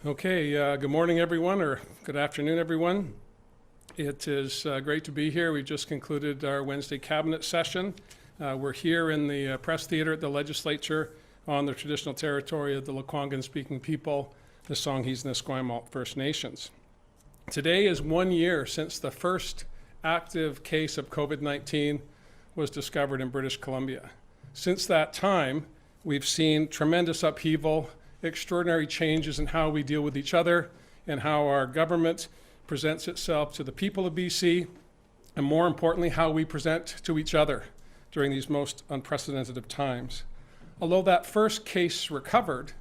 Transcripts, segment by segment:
Okay, good morning everyone, or good afternoon everyone. It is great to be here. We just concluded our Wednesday cabinet session. We're here in the press theater at the legislature on the traditional territory of the Lekwungen speaking people, the Songhees and Esquimalt First Nations. Today is 1 year since the first active case of COVID-19 was discovered in British Columbia. Since that time, we've seen tremendous upheaval, extraordinary changes in how we deal with each other and how our government presents itself to the people of BC, and more importantly, how we present to each other during these most unprecedented of times. Although that first case recovered,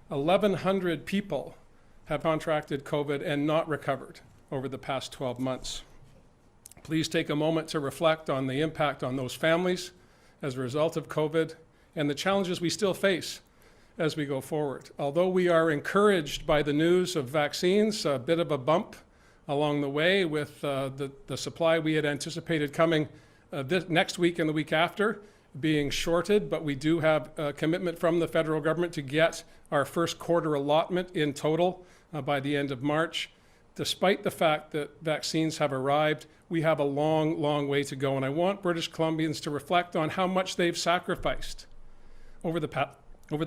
1,100 people have contracted COVID and not recovered over the past 12 months. Please take a moment to reflect on the impact on those families as a result of COVID and the challenges we still face as we go forward. Although we are encouraged by the news of vaccines, a bit of a bump along the way with the supply we had anticipated coming this next week and the week after being shorted, but we do have a commitment from the federal government to get our first quarter allotment in total by the end of March. Despite the fact that vaccines have arrived, we have a long, long way to go, and I want British Columbians to reflect on how much they've sacrificed over the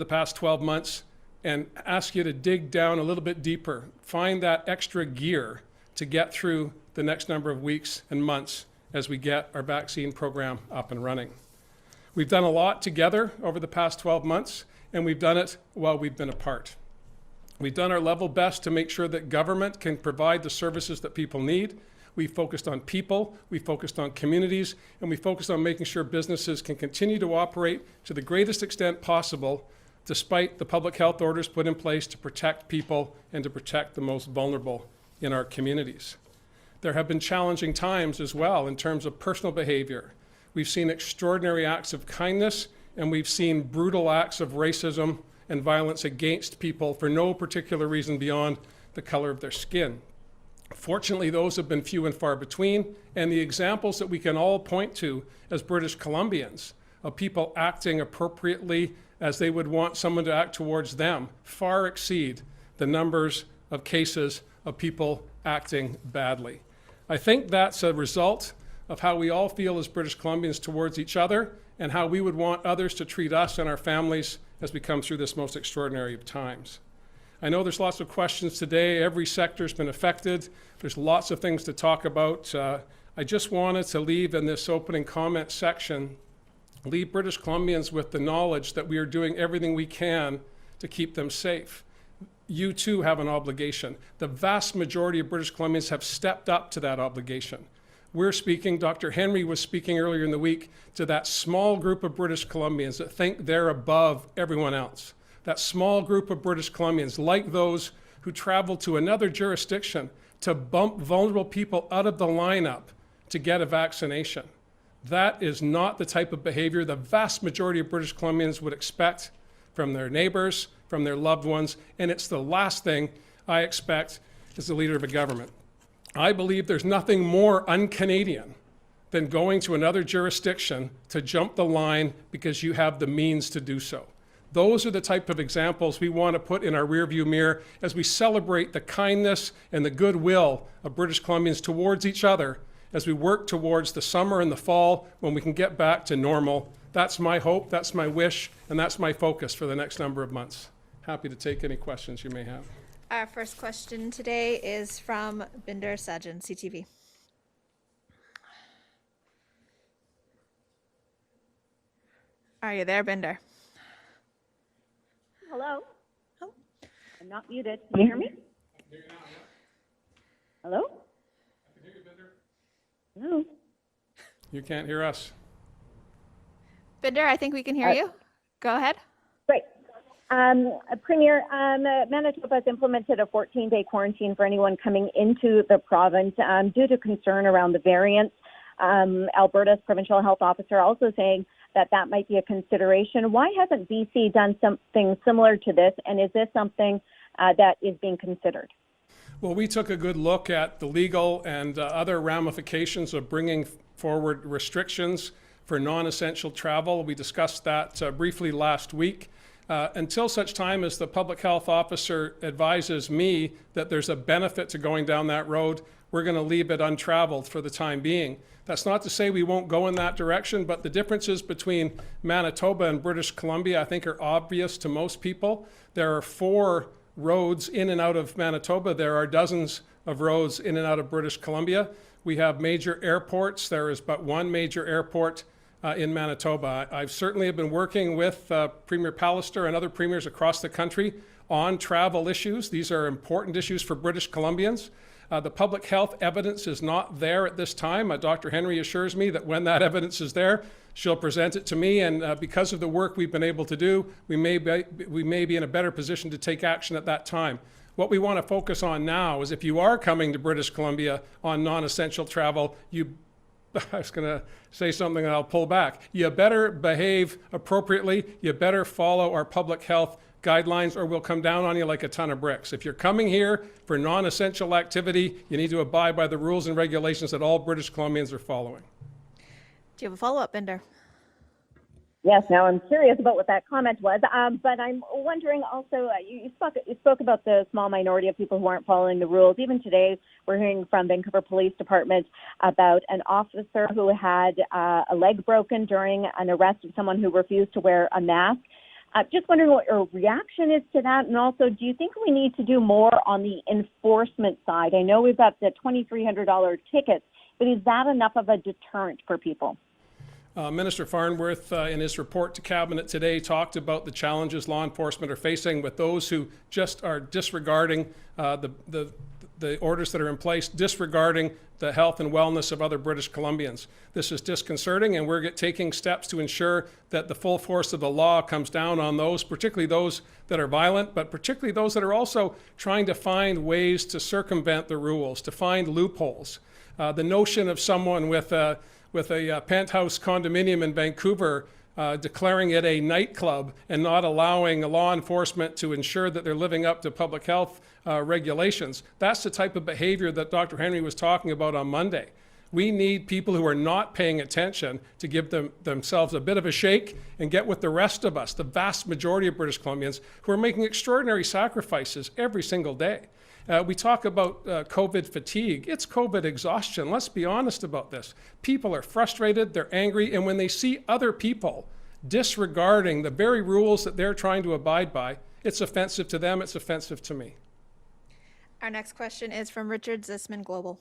past 12 months and ask you to dig down a little bit deeper, find that extra gear to get through the next number of weeks and months as we get our vaccine program up and running. We've done a lot together over the past 12 months, and we've done it while we've been apart. We've done our level best to make sure that government can provide the services that people need. We focused on people, we focused on communities, and we focused on making sure businesses can continue to operate to the greatest extent possible, despite the public health orders put in place to protect people and to protect the most vulnerable in our communities. There have been challenging times as well in terms of personal behavior. We've seen extraordinary acts of kindness, and we've seen brutal acts of racism and violence against people for no particular reason beyond the color of their skin. Fortunately, those have been few and far between, and the examples that we can all point to as British Columbians of people acting appropriately as they would want someone to act towards them far exceed the numbers of cases of people acting badly. I think that's a result of how we all feel as British Columbians towards each other and how we would want others to treat us and our families as we come through this most extraordinary of times. I know there's lots of questions today. Every sector's been affected. There's lots of things to talk about. I just wanted to leave in this opening comment section, leave British Columbians with the knowledge that we are doing everything we can to keep them safe. You too have an obligation. The vast majority of British Columbians have stepped up to that obligation. We're speaking, Dr. Henry was speaking earlier in the week to that small group of British Columbians that think they're above everyone else. That small group of British Columbians, like those who travel to another jurisdiction to bump vulnerable people out of the lineup to get a vaccination. That is not the type of behavior the vast majority of British Columbians would expect from their neighbors, from their loved ones, and it's the last thing I expect as the leader of a government. I believe there's nothing more un-Canadian than going to another jurisdiction to jump the line because you have the means to do so. Those are the type of examples we want to put in our rearview mirror as we celebrate the kindness and the goodwill of British Columbians towards each other as we work towards the summer and the fall when we can get back to normal. That's my hope, that's my wish, and that's my focus for the next number of months. Happy to take any questions you may have. Our first question today is from Binder Sajan, CTV. Are you there, Binder? Hello. Oh. I'm not muted. Can you hear me? I can hear you now, yeah. Hello? I can hear you, Binder. Hello. You can't hear us. Binder, I think we can hear you. Go ahead. Great. Premier, Manitoba has implemented a 14-day quarantine for anyone coming into the province due to concern around the variants. Alberta's provincial health officer also saying that might be a consideration. Why hasn't BC done something similar to this, and is this something that is being considered? Well, we took a good look at the legal and other ramifications of bringing forward restrictions for non-essential travel. We discussed that briefly last week. Until such time as the public health officer advises me that there's a benefit to going down that road, we're going to leave it untraveled for the time being. That's not to say we won't go in that direction, but the differences between Manitoba and British Columbia, I think, are obvious to most people. There are 4 roads in and out of Manitoba. There are dozens of roads in and out of British Columbia. We have major airports. There is but 1 major airport in Manitoba. I've certainly been working with Premier Pallister and other premiers across the country on travel issues. These are important issues for British Columbians. The public health evidence is not there at this time. Dr. Henry assures me that when that evidence is there, she'll present it to me, and because of the work we've been able to do, we may be in a better position to take action at that time. What we want to focus on now is if you are coming to British Columbia on non-essential travel, I was going to say something and I'll pull back. You better behave appropriately. You better follow our public health guidelines or we'll come down on you like a ton of bricks. If you're coming here for non-essential activity, you need to abide by the rules and regulations that all British Columbians are following. Do you have a follow-up, Binder? Yes, now I'm curious about what that comment was, but I'm wondering also, you spoke about the small minority of people who aren't following the rules. Even today, we're hearing from Vancouver Police Department about an officer who had a leg broken during an arrest of someone who refused to wear a mask. Just wondering what your reaction is to that, and also, do you think we need to do more on the enforcement side? I know we've got the $2,300 tickets, but is that enough of a deterrent for people? Minister Farnworth, in his report to Cabinet today, talked about the challenges law enforcement are facing with those who just are disregarding the orders that are in place, disregarding the health and wellness of other British Columbians. This is disconcerting, and we're taking steps to ensure that the full force of the law comes down on those, particularly those that are violent, but particularly those that are also trying to find ways to circumvent the rules, to find loopholes. The notion of someone with a penthouse condominium in Vancouver declaring it a nightclub and not allowing law enforcement to ensure that they're living up to public health regulations. That's the type of behavior that Dr. Henry was talking about on Monday. We need people who are not paying attention to give themselves a bit of a shake and get with the rest of us, the vast majority of British Columbians, who are making extraordinary sacrifices every single day. We talk about COVID fatigue. It's COVID exhaustion. Let's be honest about this. People are frustrated, they're angry, and when they see other people disregarding the very rules that they're trying to abide by, it's offensive to them, it's offensive to me. Our next question is from Richard Zisman, Global.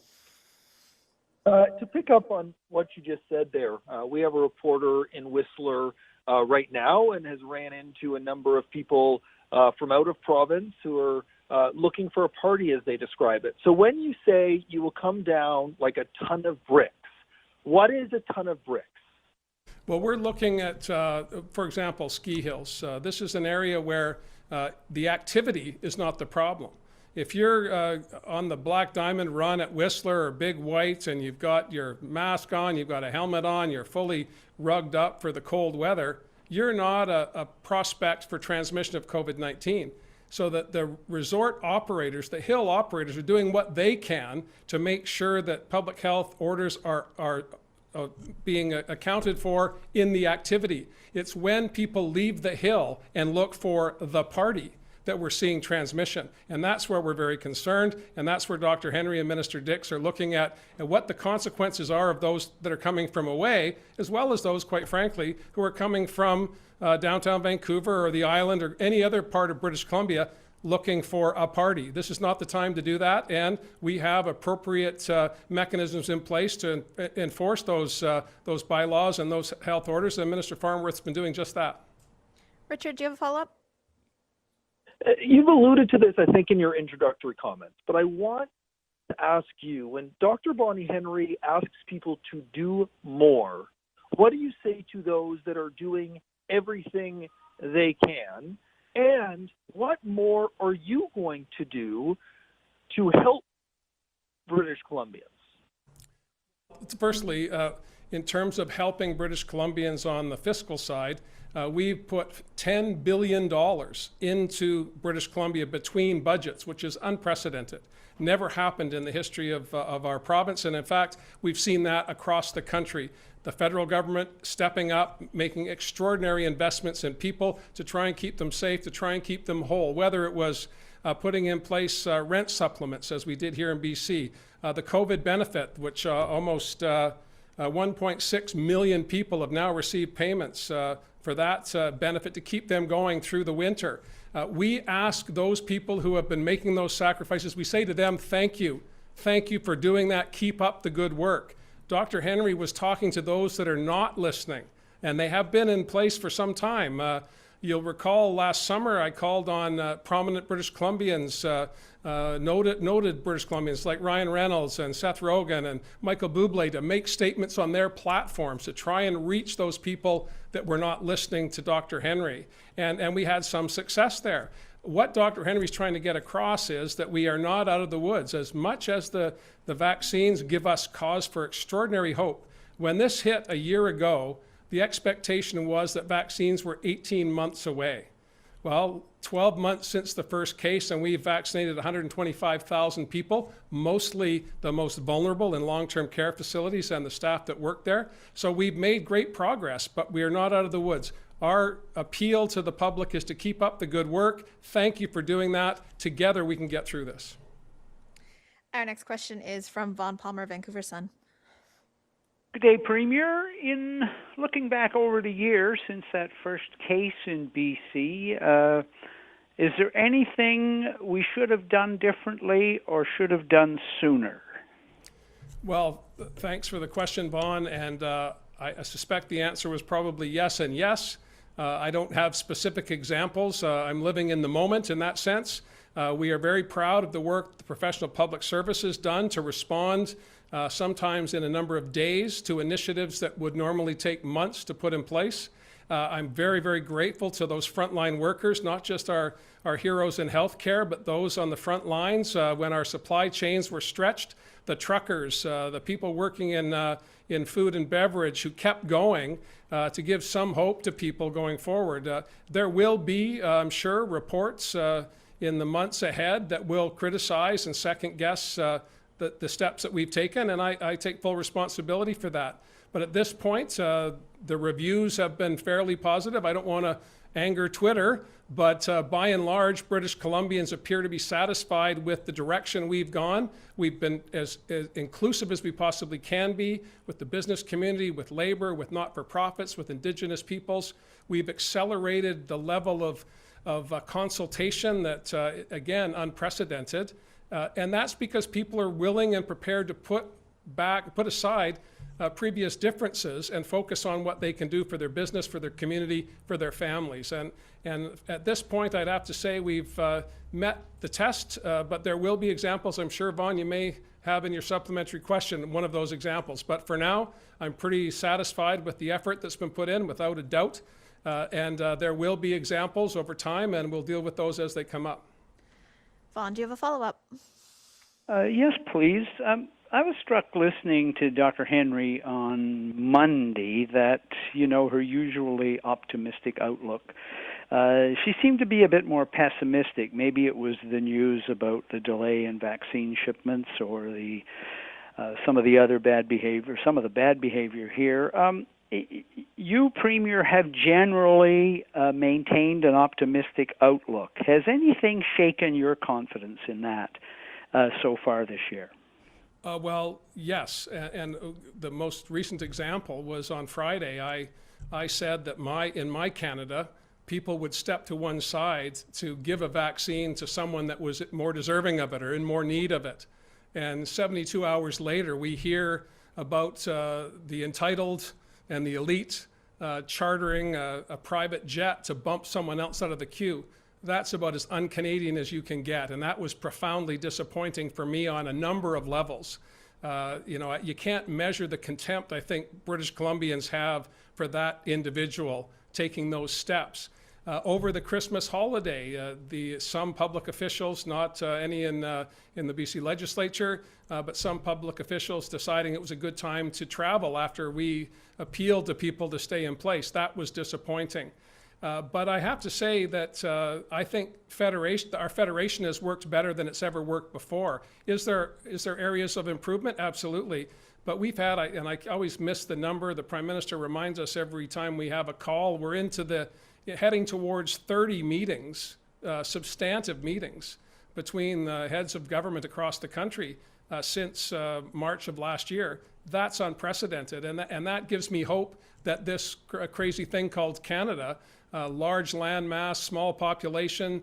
To pick up on what you just said there, we have a reporter in Whistler right now and has ran into a number of people from out of province who are looking for a party, as they describe it. So when you say you will come down like a ton of bricks, what is a ton of bricks? Well, we're looking at, for example, ski hills. This is an area where the activity is not the problem. If you're on the Black Diamond Run at Whistler or Big White and you've got your mask on, you've got a helmet on, you're fully rugged up for the cold weather, you're not a prospect for transmission of COVID-19. So that the resort operators, the hill operators, are doing what they can to make sure that public health orders are being accounted for in the activity. It's when people leave the hill and look for the party that we're seeing transmission. And that's where we're very concerned. And that's where Dr. Henry and Minister Dix are looking at what the consequences are of those that are coming from away, as well as those, quite frankly, who are coming from downtown Vancouver or the island or any other part of British Columbia looking for a party. This is not the time to do that, and we have appropriate mechanisms in place to enforce those bylaws and those health orders, and Minister Farnworth's been doing just that. Richard, do you have a follow-up? You've alluded to this, I think, in your introductory comments, but I want to ask you, when Dr. Bonnie Henry asks people to do more, what do you say to those that are doing everything they can? And what more are you going to do to help British Columbians? Firstly, in terms of helping British Columbians on the fiscal side, we've put $10 billion into British Columbia between budgets, which is unprecedented. Never happened in the history of our province, and in fact, we've seen that across the country. The federal government stepping up, making extraordinary investments in people to try and keep them safe, to try and keep them whole, whether it was putting in place rent supplements, as we did here in BC, the COVID benefit, which almost 1.6 million people have now received payments for that benefit to keep them going through the winter. We ask those people who have been making those sacrifices, we say to them, thank you. Thank you for doing that. Keep up the good work. Dr. Henry was talking to those that are not listening, and they have been in place for some time. You'll recall last summer I called on prominent British Columbians, noted British Columbians like Ryan Reynolds and Seth Rogen and Michael Bublé to make statements on their platforms to try and reach those people that were not listening to Dr. Henry. And we had some success there. What Dr. Henry's trying to get across is that we are not out of the woods. As much as the vaccines give us cause for extraordinary hope, when this hit a year ago, the expectation was that vaccines were 18 months away. Well, 12 months since the first case, and we've vaccinated 125,000 people, mostly the most vulnerable in long-term care facilities and the staff that work there. So we've made great progress, but we are not out of the woods. Our appeal to the public is to keep up the good work. Thank you for doing that. Together we can get through this. Our next question is from Vaughn Palmer, Vancouver Sun. Good day, Premier. In looking back over the year since that first case in BC, is there anything we should have done differently or should have done sooner? Well, thanks for the question, Vaughn, and I suspect the answer was probably yes and yes. I don't have specific examples. I'm living in the moment in that sense. We are very proud of the work the professional public service has done to respond sometimes in a number of days to initiatives that would normally take months to put in place. I'm very, very grateful to those frontline workers, not just our heroes in healthcare, but those on the front lines when our supply chains were stretched, the truckers, the people working in food and beverage who kept going to give some hope to people going forward. There will be, I'm sure, reports in the months ahead that will criticize and second guess the steps that we've taken, and I take full responsibility for that. But at this point, the reviews have been fairly positive. I don't want to anger Twitter, but by and large, British Columbians appear to be satisfied with the direction we've gone. We've been as inclusive as we possibly can be with the business community, with labor, with not-for-profits, with Indigenous peoples. We've accelerated the level of consultation that, again, unprecedented. And that's because people are willing and prepared to put aside previous differences and focus on what they can do for their business, for their community, for their families. And at this point, I'd have to say we've met the test, but there will be examples. I'm sure, Vaughn, you may have in your supplementary question one of those examples. But for now, I'm pretty satisfied with the effort that's been put in, without a doubt. And there will be examples over time, and we'll deal with those as they come up. Vaughn, do you have a follow-up? Yes, please. I was struck listening to Dr. Henry on Monday that, her usually optimistic outlook. She seemed to be a bit more pessimistic. Maybe it was the news about the delay in vaccine shipments or some of the bad behavior here. You, Premier, have generally maintained an optimistic outlook. Has anything shaken your confidence in that so far this year? Well, yes, and the most recent example was on Friday. I said that in my Canada, people would step to one side to give a vaccine to someone that was more deserving of it or in more need of it. And 72 hours later, we hear about the entitled and the elite chartering a private jet to bump someone else out of the queue. That's about as un-Canadian as you can get, and that was profoundly disappointing for me on a number of levels. You can't measure the contempt I think British Columbians have for that individual taking those steps. Over the Christmas holiday, some public officials, not any in the BC legislature, but some public officials deciding it was a good time to travel after we appealed to people to stay in place. That was disappointing. But I have to say that I think our federation has worked better than it's ever worked before. Is there areas of improvement? Absolutely. But we've had, and I always miss the number, the Prime Minister reminds us every time we have a call, we're heading towards 30 meetings, substantive meetings, between the heads of government across the country since March of last year. That's unprecedented, and that gives me hope that this crazy thing called Canada, large land mass, small population,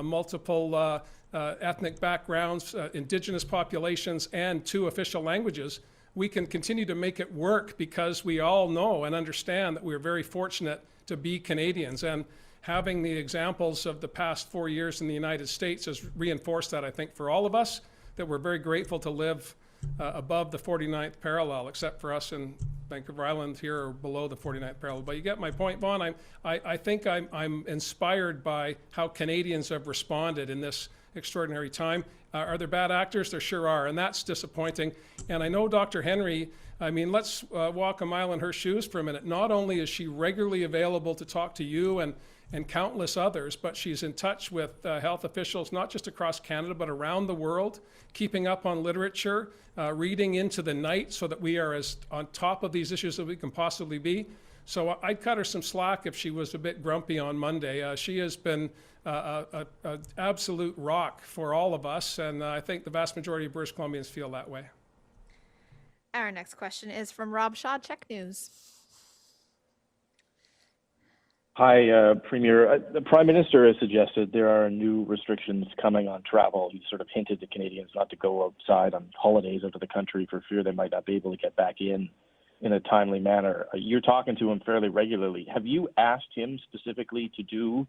multiple ethnic backgrounds, indigenous populations, and 2 official languages, we can continue to make it work because we all know and understand that we're very fortunate to be Canadians. And having the examples of the past 4 years in the United States has reinforced that, I think, for all of us, that we're very grateful to live above the 49th parallel, except for us in Vancouver Island here are below the 49th parallel. But you get my point, Vaughn. I think I'm inspired by how Canadians have responded in this extraordinary time. Are there bad actors? There sure are, and that's disappointing. And I know Dr. Henry, I mean, let's walk a mile in her shoes for a minute. Not only is she regularly available to talk to you and countless others, but she's in touch with health officials, not just across Canada, but around the world, keeping up on literature, reading into the night so that we are as on top of these issues as we can possibly be. So I'd cut her some slack if she was a bit grumpy on Monday. She has been an absolute rock for all of us, and I think the vast majority of British Columbians feel that way. Our next question is from Rob Shaw, Check News. Hi, Premier. The Prime Minister has suggested there are new restrictions coming on travel. He sort of hinted to Canadians not to go outside on holidays out of the country for fear they might not be able to get back in a timely manner. You're talking to him fairly regularly. Have you asked him specifically to do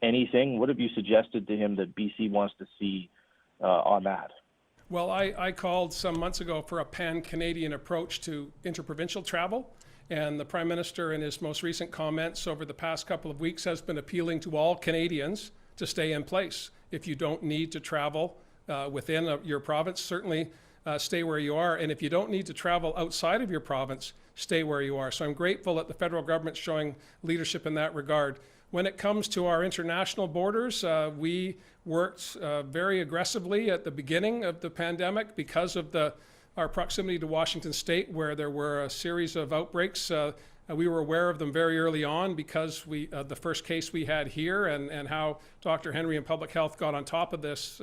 anything? What have you suggested to him that BC wants to see on that? Well, I called some months ago for a pan-Canadian approach to interprovincial travel. And the Prime Minister, in his most recent comments over the past couple of weeks, has been appealing to all Canadians to stay in place. If you don't need to travel within your province, certainly stay where you are. And if you don't need to travel outside of your province, stay where you are. So I'm grateful that the federal government's showing leadership in that regard. When it comes to our international borders, we worked very aggressively at the beginning of the pandemic because of our proximity to Washington State, where there were a series of outbreaks. We were aware of them very early on because the first case we had here and how Dr. Henry and Public Health got on top of this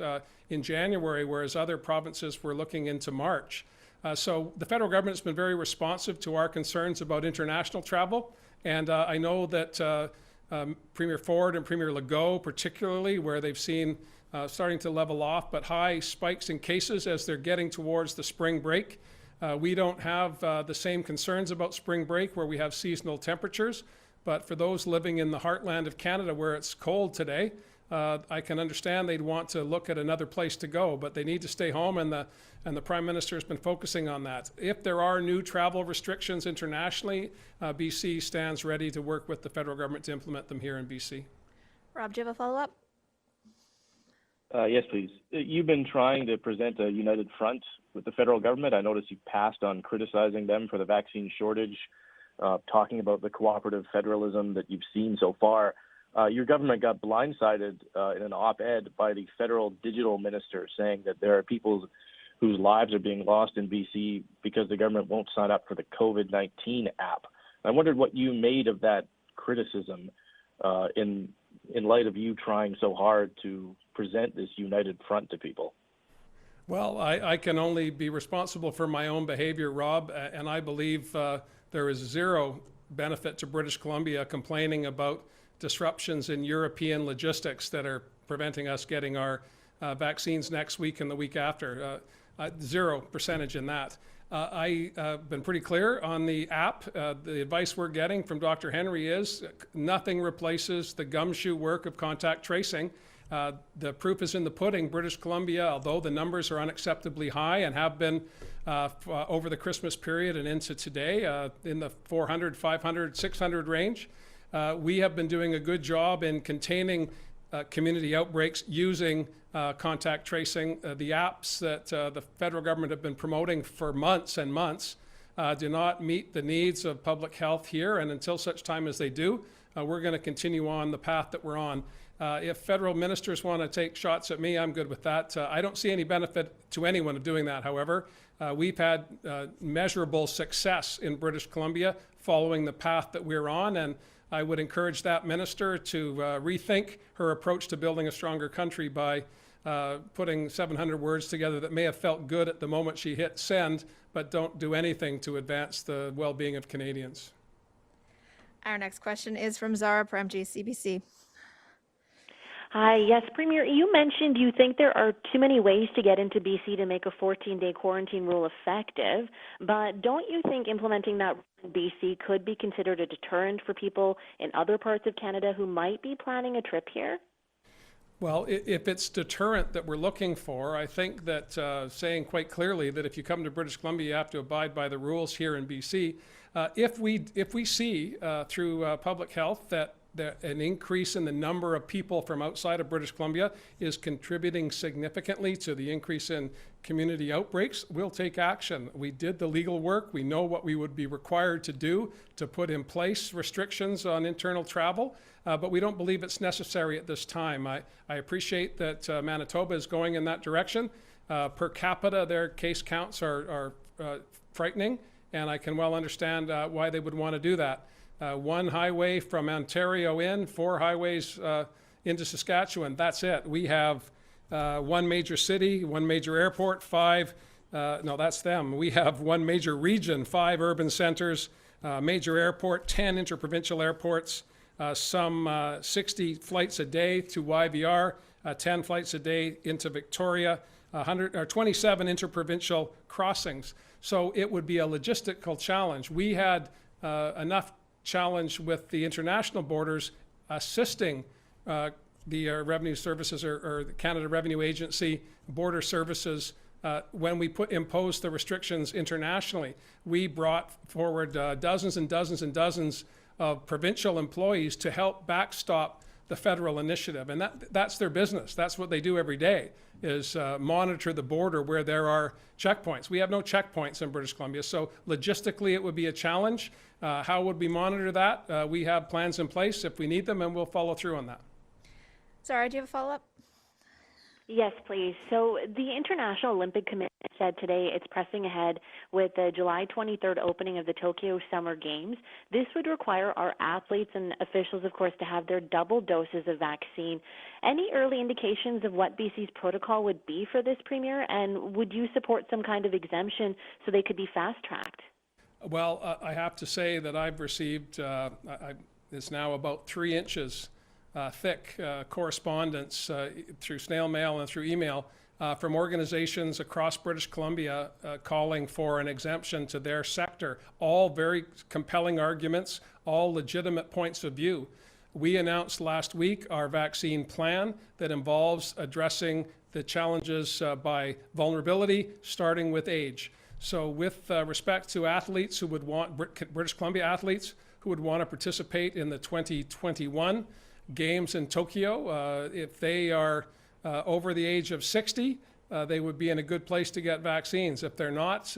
in January, whereas other provinces were looking into March. So the federal government has been very responsive to our concerns about international travel. And I know that Premier Ford and Premier Legault, particularly, where they've seen starting to level off, but high spikes in cases as they're getting towards the spring break. We don't have the same concerns about spring break where we have seasonal temperatures, but for those living in the heartland of Canada where it's cold today, I can understand they'd want to look at another place to go, but they need to stay home, and the Prime Minister has been focusing on that. If there are new travel restrictions internationally, BC stands ready to work with the federal government to implement them here in BC. Rob, do you have a follow-up? Yes, please. You've been trying to present a united front with the federal government. I noticed you passed on criticizing them for the vaccine shortage, talking about the cooperative federalism that you've seen so far. Your government got blindsided in an op-ed by the federal digital minister saying that there are people whose lives are being lost in BC because the government won't sign up for the COVID-19 app. I wondered what you made of that criticism in light of you trying so hard to present this united front to people. Well, I can only be responsible for my own behavior, Rob, and I believe there is zero benefit to British Columbia complaining about disruptions in European logistics that are preventing us getting our vaccines next week and the week after. 0% in that. I've been pretty clear on the app. The advice we're getting from Dr. Henry is nothing replaces the gumshoe work of contact tracing. The proof is in the pudding. British Columbia, although the numbers are unacceptably high and have been over the Christmas period and into today in the 400, 500, 600 range, We have been doing a good job in containing community outbreaks using contact tracing. The apps that the federal government have been promoting for months and months do not meet the needs of public health here, and until such time as they do, we're going to continue on the path that we're on. If federal ministers want to take shots at me, I'm good with that. I don't see any benefit to anyone of doing that, however. We've had measurable success in British Columbia following the path that we're on, and I would encourage that minister to rethink her approach to building a stronger country by putting 700 words together that may have felt good at the moment she hit send, but don't do anything to advance the well-being of Canadians. Our next question is from Zara Premji, CBC. Hi, yes, Premier, you mentioned you think there are too many ways to get into BC to make a 14-day quarantine rule effective, but don't you think implementing that in BC could be considered a deterrent for people in other parts of Canada who might be planning a trip here? Well, if it's deterrent that we're looking for, I think that saying quite clearly that if you come to British Columbia, you have to abide by the rules here in BC. If we see through public health that an increase in the number of people from outside of British Columbia is contributing significantly to the increase in community outbreaks, we'll take action. We did the legal work. We know what we would be required to do to put in place restrictions on internal travel, but we don't believe it's necessary at this time. I appreciate that Manitoba is going in that direction. Per capita, their case counts are frightening, and I can well understand why they would want to do that. One highway from Ontario in, 4 highways into Saskatchewan, that's it. We have one major city, one major airport, 5, no, that's them. We have one major region, 5 urban centers, major airport, 10 interprovincial airports, some 60 flights a day to YVR, 10 flights a day into Victoria, 27 interprovincial crossings. So it would be a logistical challenge. We had enough challenge with the international borders assisting the revenue services or the Canada Revenue Agency border services when we imposed the restrictions internationally. We brought forward dozens and dozens and dozens of provincial employees to help backstop the federal initiative, and that's their business. That's what they do every day, is monitor the border where there are checkpoints. We have no checkpoints in British Columbia, so logistically it would be a challenge. How would we monitor that? We have plans in place if we need them, and we'll follow through on that. Zara, do you have a follow-up? Yes, please. So the International Olympic Committee said today it's pressing ahead with the July 23rd opening of the Tokyo Summer Games. This would require our athletes and officials, of course, to have their double doses of vaccine. Any early indications of what BC's protocol would be for this, Premier? And would you support some kind of exemption so they could be fast-tracked? Well, I have to say that I've received, it's now about 3 inches thick correspondence through snail mail and through email from organizations across British Columbia calling for an exemption to their sector. All very compelling arguments, all legitimate points of view. We announced last week our vaccine plan that involves addressing the challenges by vulnerability, starting with age. So with respect to athletes who would want, British Columbia athletes who would want to participate in the 2021 Games in Tokyo, if they are over the age of 60, they would be in a good place to get vaccines. If they're not,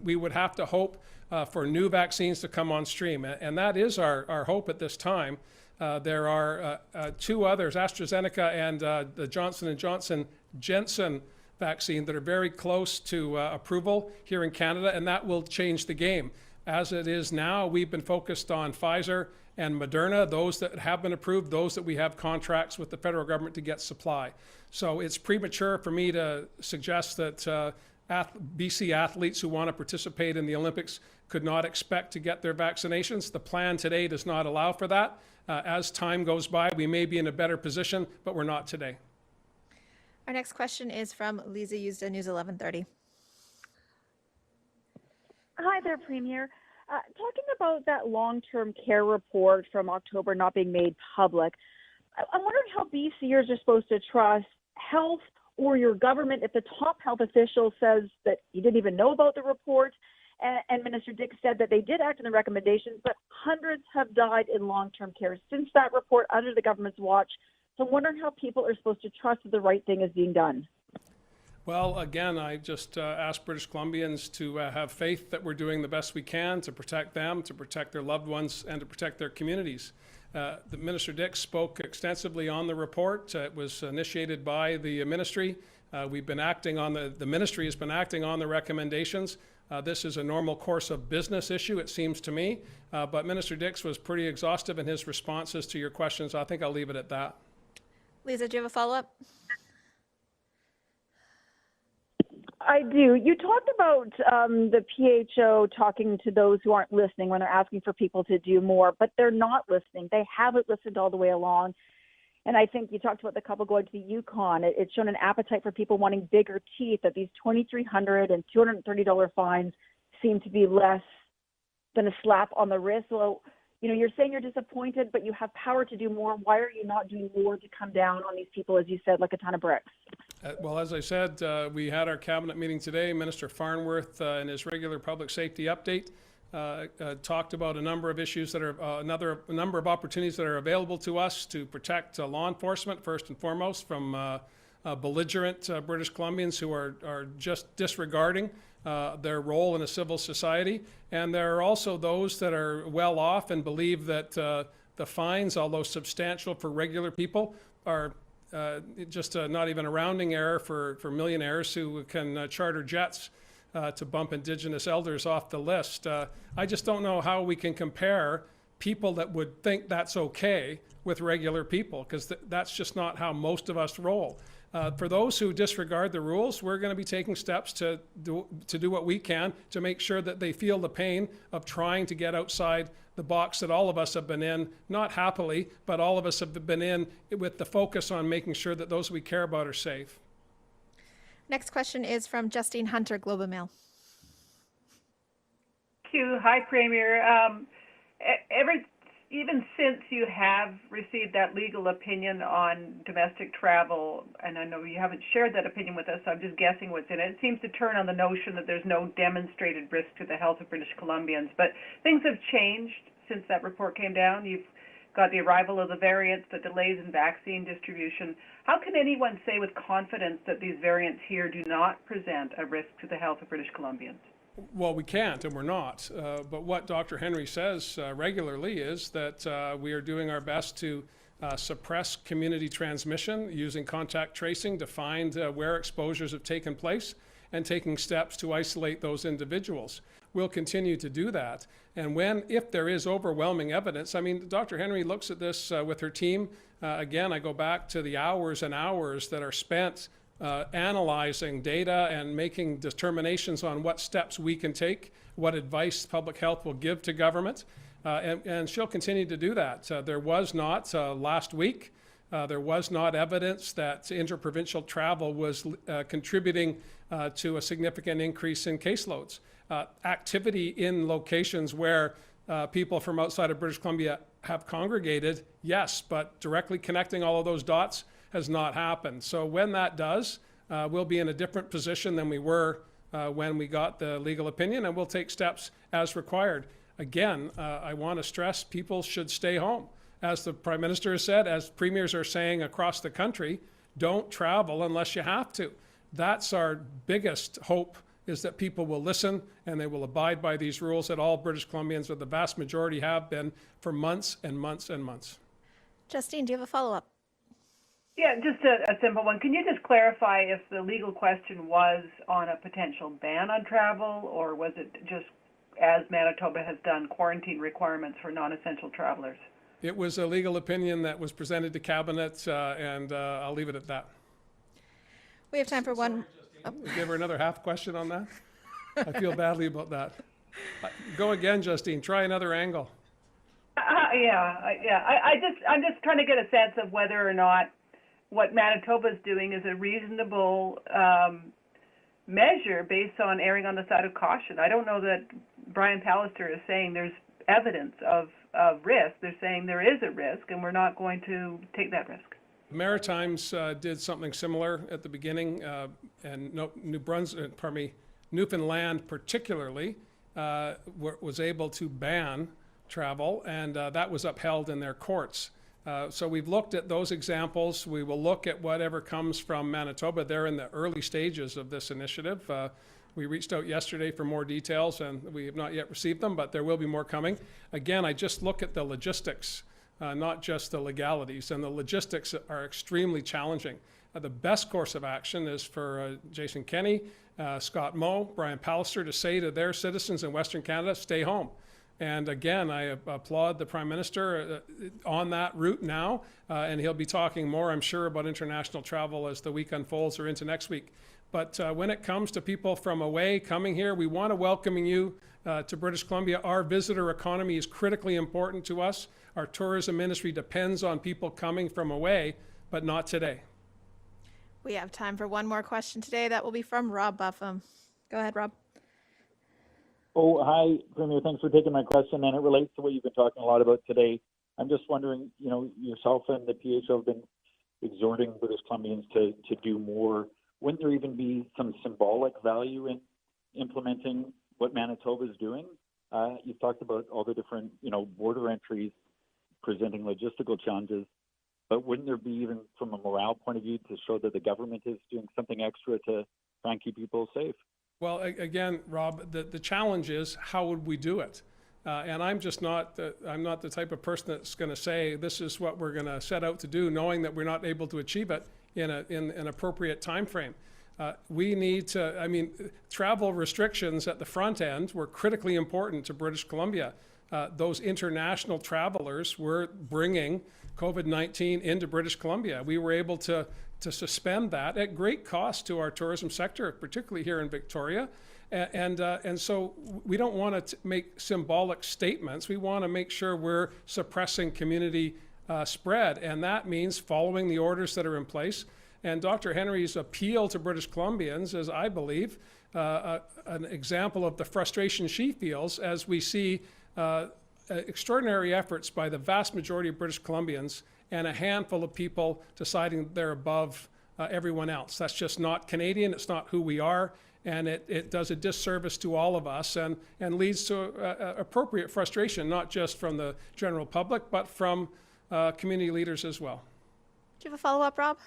we would have to hope for new vaccines to come on stream. And that is our hope at this time. There are 2 others, AstraZeneca and the Johnson & Johnson Janssen vaccine, that are very close to approval here in Canada, and that will change the game. As it is now, we've been focused on Pfizer and Moderna, those that have been approved, those that we have contracts with the federal government to get supply. So it's premature for me to suggest that BC athletes who want to participate in the Olympics could not expect to get their vaccinations. The plan today does not allow for that. As time goes by, we may be in a better position, but we're not today. Our next question is from Lisa Yuzda, News 1130. Hi there, Premier. Talking about that long-term care report from October not being made public, I'm wondering how BCers are supposed to trust health or your government if the top health official says that he didn't even know about the report, and Minister Dick said that they did act on the recommendations, but hundreds have died in long-term care since that report under the government's watch. So I'm wondering how people are supposed to trust that the right thing is being done. Well, again, I just ask British Columbians to have faith that we're doing the best we can to protect them, to protect their loved ones, and to protect their communities. The Minister Dick spoke extensively on the report. It was initiated by the ministry. We've been acting on the ministry has been acting on the recommendations. This is a normal course of business issue, it seems to me. But Minister Dix was pretty exhaustive in his responses to your questions. I think I'll leave it at that. Lisa, do you have a follow-up? I do. You talked about the PHO talking to those who aren't listening when they're asking for people to do more, but they're not listening. They haven't listened all the way along. And I think you talked about the couple going to the Yukon. It's shown an appetite for people wanting bigger teeth, that these $2,300 and $230 fines seem to be less than a slap on the wrist. So, you're saying you're disappointed, but you have power to do more. Why are you not doing more to come down on these people, as you said, like a ton of bricks? Well, as I said, we had our cabinet meeting today. Minister Farnworth, in his regular public safety update, talked about a number of issues that are a number of opportunities that are available to us to protect law enforcement, first and foremost, from belligerent British Columbians who are just disregarding their role in a civil society. And there are also those that are well off and believe that the fines, although substantial for regular people, are just not even a rounding error for millionaires who can charter jets to bump Indigenous elders off the list. I just don't know how we can compare people that would think that's okay with regular people, because that's just not how most of us roll. For those who disregard the rules, we're going to be taking steps to do what we can to make sure that they feel the pain of trying to get outside the box that all of us have been in, not happily, but all of us have been in with the focus on making sure that those we care about are safe. Next question is from Justine Hunter, Globe and Mail. Thank you. Hi, Premier. Even since you have received that legal opinion on domestic travel, and I know you haven't shared that opinion with us, so I'm just guessing what's in it. It seems to turn on the notion that there's no demonstrated risk to the health of British Columbians. But things have changed since that report came down. You've got the arrival of the variants, the delays in vaccine distribution. How can anyone say with confidence that these variants here do not present a risk to the health of British Columbians? Well, we can't, and we're not. But what Dr. Henry says regularly is that we are doing our best to suppress community transmission using contact tracing to find where exposures have taken place and taking steps to isolate those individuals. We'll continue to do that. And if there is overwhelming evidence, I mean, Dr. Henry looks at this with her team. Again, I go back to the hours and hours that are spent analyzing data and making determinations on what steps we can take, what advice public health will give to government, and she'll continue to do that. There was not, last week, there was not evidence that interprovincial travel was contributing to a significant increase in caseloads. Activity in locations where people from outside of British Columbia have congregated, yes, but directly connecting all of those dots has not happened. So when that does, we'll be in a different position than we were when we got the legal opinion, and we'll take steps as required. Again, I want to stress people should stay home. As the Prime Minister has said, as premiers are saying across the country, don't travel unless you have to. That's our biggest hope, is that people will listen and they will abide by these rules that all British Columbians, or the vast majority, have been for months and months and months. Justine, do you have a follow-up? Yeah, just a simple one. Can you just clarify if the legal question was on a potential ban on travel, or was it just, as Manitoba has done, quarantine requirements for non-essential travelers? It was a legal opinion that was presented to Cabinet, and I'll leave it at that. We have time for one. Give her another half question on that? I feel badly about that. Go again, Justine. Try another angle. I'm just trying to get a sense of whether or not what Manitoba is doing is a reasonable measure based on erring on the side of caution. I don't know that Brian Pallister is saying there's evidence of risk. They're saying there is a risk, and we're not going to take that risk. The Maritimes did something similar at the beginning, and Newfoundland particularly, was able to ban travel, and that was upheld in their courts. So we've looked at those examples. We will look at whatever comes from Manitoba. They're in the early stages of this initiative. We reached out yesterday for more details, and we have not yet received them, but there will be more coming. Again, I just look at the logistics, not just the legalities, and the logistics are extremely challenging. The best course of action is for Jason Kenney, Scott Moe, Brian Pallister to say to their citizens in Western Canada, stay home. And again, I applaud the Prime Minister on that route now, and he'll be talking more, I'm sure, about international travel as the week unfolds or into next week. But when it comes to people from away coming here, we want to welcome you to British Columbia. Our visitor economy is critically important to us. Our tourism industry depends on people coming from away, but not today. We have time for one more question today. That will be from Rob Buffum. Go ahead, Rob. Oh, hi, Premier. Thanks for taking my question, and it relates to what you've been talking a lot about today. I'm just wondering, yourself and the PHO have been exhorting British Columbians to do more. Wouldn't there even be some symbolic value in implementing what Manitoba is doing? You've talked about all the different, border entries presenting logistical challenges, but wouldn't there be, even from a morale point of view, to show that the government is doing something extra to try and keep people safe? Well, again, Rob, the challenge is, how would we do it? And I'm just not the type of person that's going to say this is what we're going to set out to do, knowing that we're not able to achieve it in an appropriate time frame. We need to, travel restrictions at the front end were critically important to British Columbia. Those international travelers were bringing COVID-19 into British Columbia. We were able to suspend that at great cost to our tourism sector, particularly here in Victoria. And so we don't want to make symbolic statements. We want to make sure we're suppressing community spread, and that means following the orders that are in place. And Dr. Henry's appeal to British Columbians is, I believe, an example of the frustration she feels as we see extraordinary efforts by the vast majority of British Columbians and a handful of people deciding they're above everyone else. That's just not Canadian. It's not who we are. And it does a disservice to all of us and leads to appropriate frustration, not just from the general public, but from community leaders as well. Do you have a follow-up, Rob?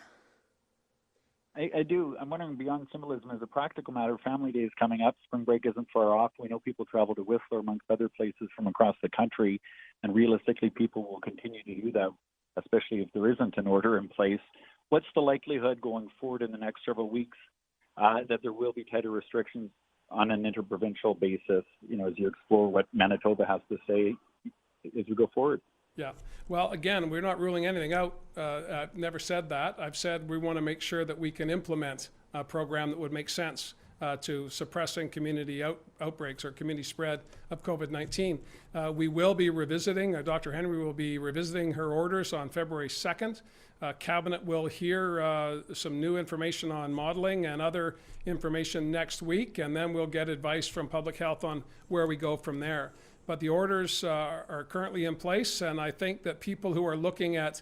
I do. I'm wondering, beyond symbolism, as a practical matter, Family Day is coming up. Spring break isn't far off. We know people travel to Whistler, amongst other places, from across the country, and realistically, people will continue to do that, especially if there isn't an order in place. What's the likelihood going forward in the next several weeks that there will be tighter restrictions on an interprovincial basis, as you explore what Manitoba has to say as we go forward? Yeah. Well, again, we're not ruling anything out. I've never said that. I've said we want to make sure that we can implement a program that would make sense to suppressing community outbreaks or community spread of COVID-19. We will be revisiting, Dr. Henry will be revisiting her orders on February 2nd. Cabinet will hear some new information on modeling and other information next week, and then we'll get advice from public health on where we go from there. But the orders are currently in place, and I think that people who are looking at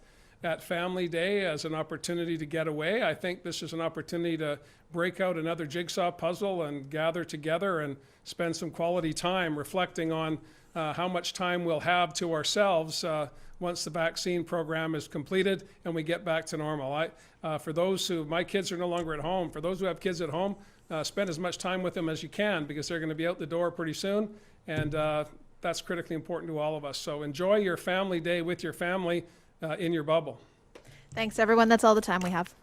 Family Day as an opportunity to get away, I think this is an opportunity to break out another jigsaw puzzle and gather together and spend some quality time reflecting on how much time we'll have to ourselves once the vaccine program is completed and we get back to normal. For those my kids are no longer at home, for those who have kids at home, spend as much time with them as you can, because they're going to be out the door pretty soon, and that's critically important to all of us. So enjoy your Family Day with your family in your bubble. Thanks, everyone. That's all the time we have.